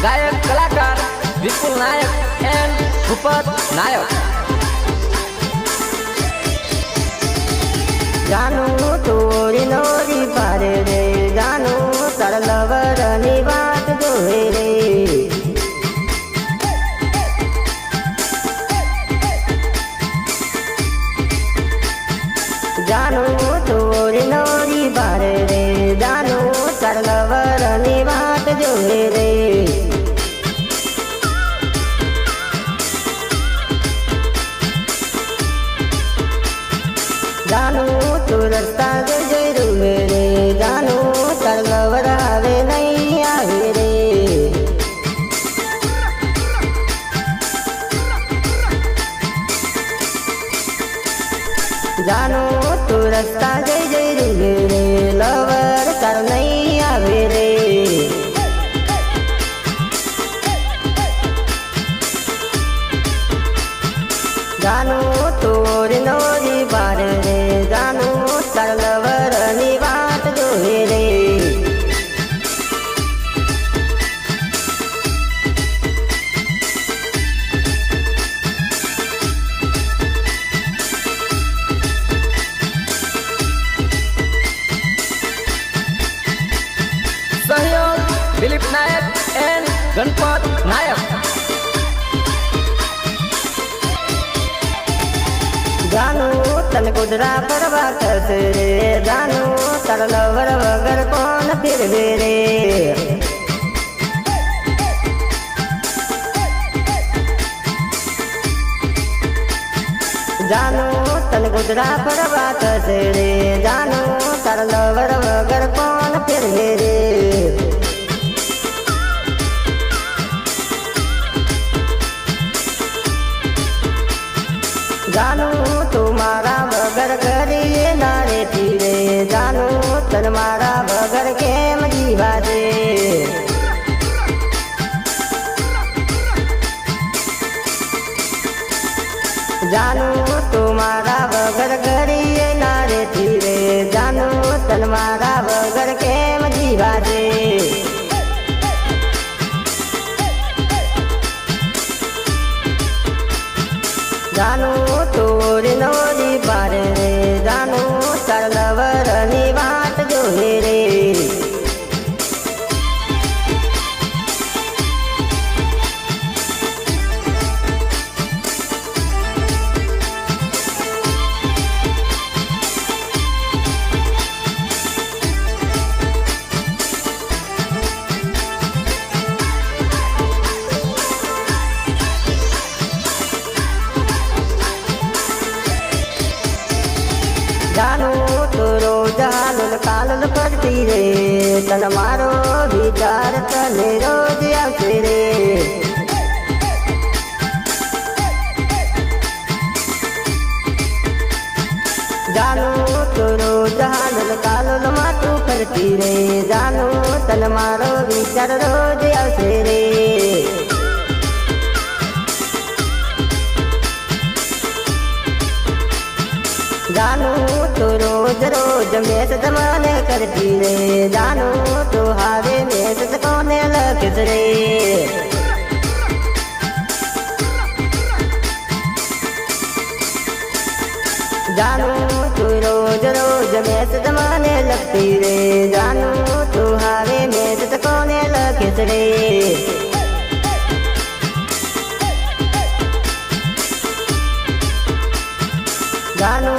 गायक कलाकार विपुल नायक एंड भूपत नायक। जानू तोरी नोरी पारे रे, जानू तरलवरनी बात जोहे रे। जानू तोरी नोरी पारे रे, जानू तरलवरनी बात जोहे रे। जानू तू रस्ता जय रुवे रे, जानू तरलवर आवे नहीं आवे रे। जानू तू रस्ता जय रुवे रे, लवर कर नहीं आवे रे। जानू तोरी नोरी बारे रे, जानू तरलवरनी बात जोहे रे। सहयोग दिलीप नायक एंड गणपत नायक। जानू तन कुदरा परवा कसे रे, जानू तरलवर वगर कौन फिरवे रे। जानू तन कुदरा परवा कसे रे, जानू तरलवर वगर कौन फिरवे रे। जानू तुम्हारा बगर करिए नारे पीरे, जानू तन मारा बगर के मजीवा दे। जानू तुम्हारा बगर करिए नारे पीरे, जानू तन मारा बगर के मजीवा दे। जानू तोरी नोरी बारे रे, जानू तरलवरनी बात जोहे रे। जानू तो रोज हालुल कालुल करती रे, तन मारो विचार तने रोज आवते रे। जानू तो रोज हालुल कालुल मातू करती रे, जानू तन मारो विचार रोज आवते रे। जानू तो रोज रोज मैसेज माने करती रे, जानू तो हारे मैसेज कोने लखत रे। जानू तो रोज रोज मैसेज माने लगती रे, जानू तो हारे मैसेज कोने लखत रे। जानू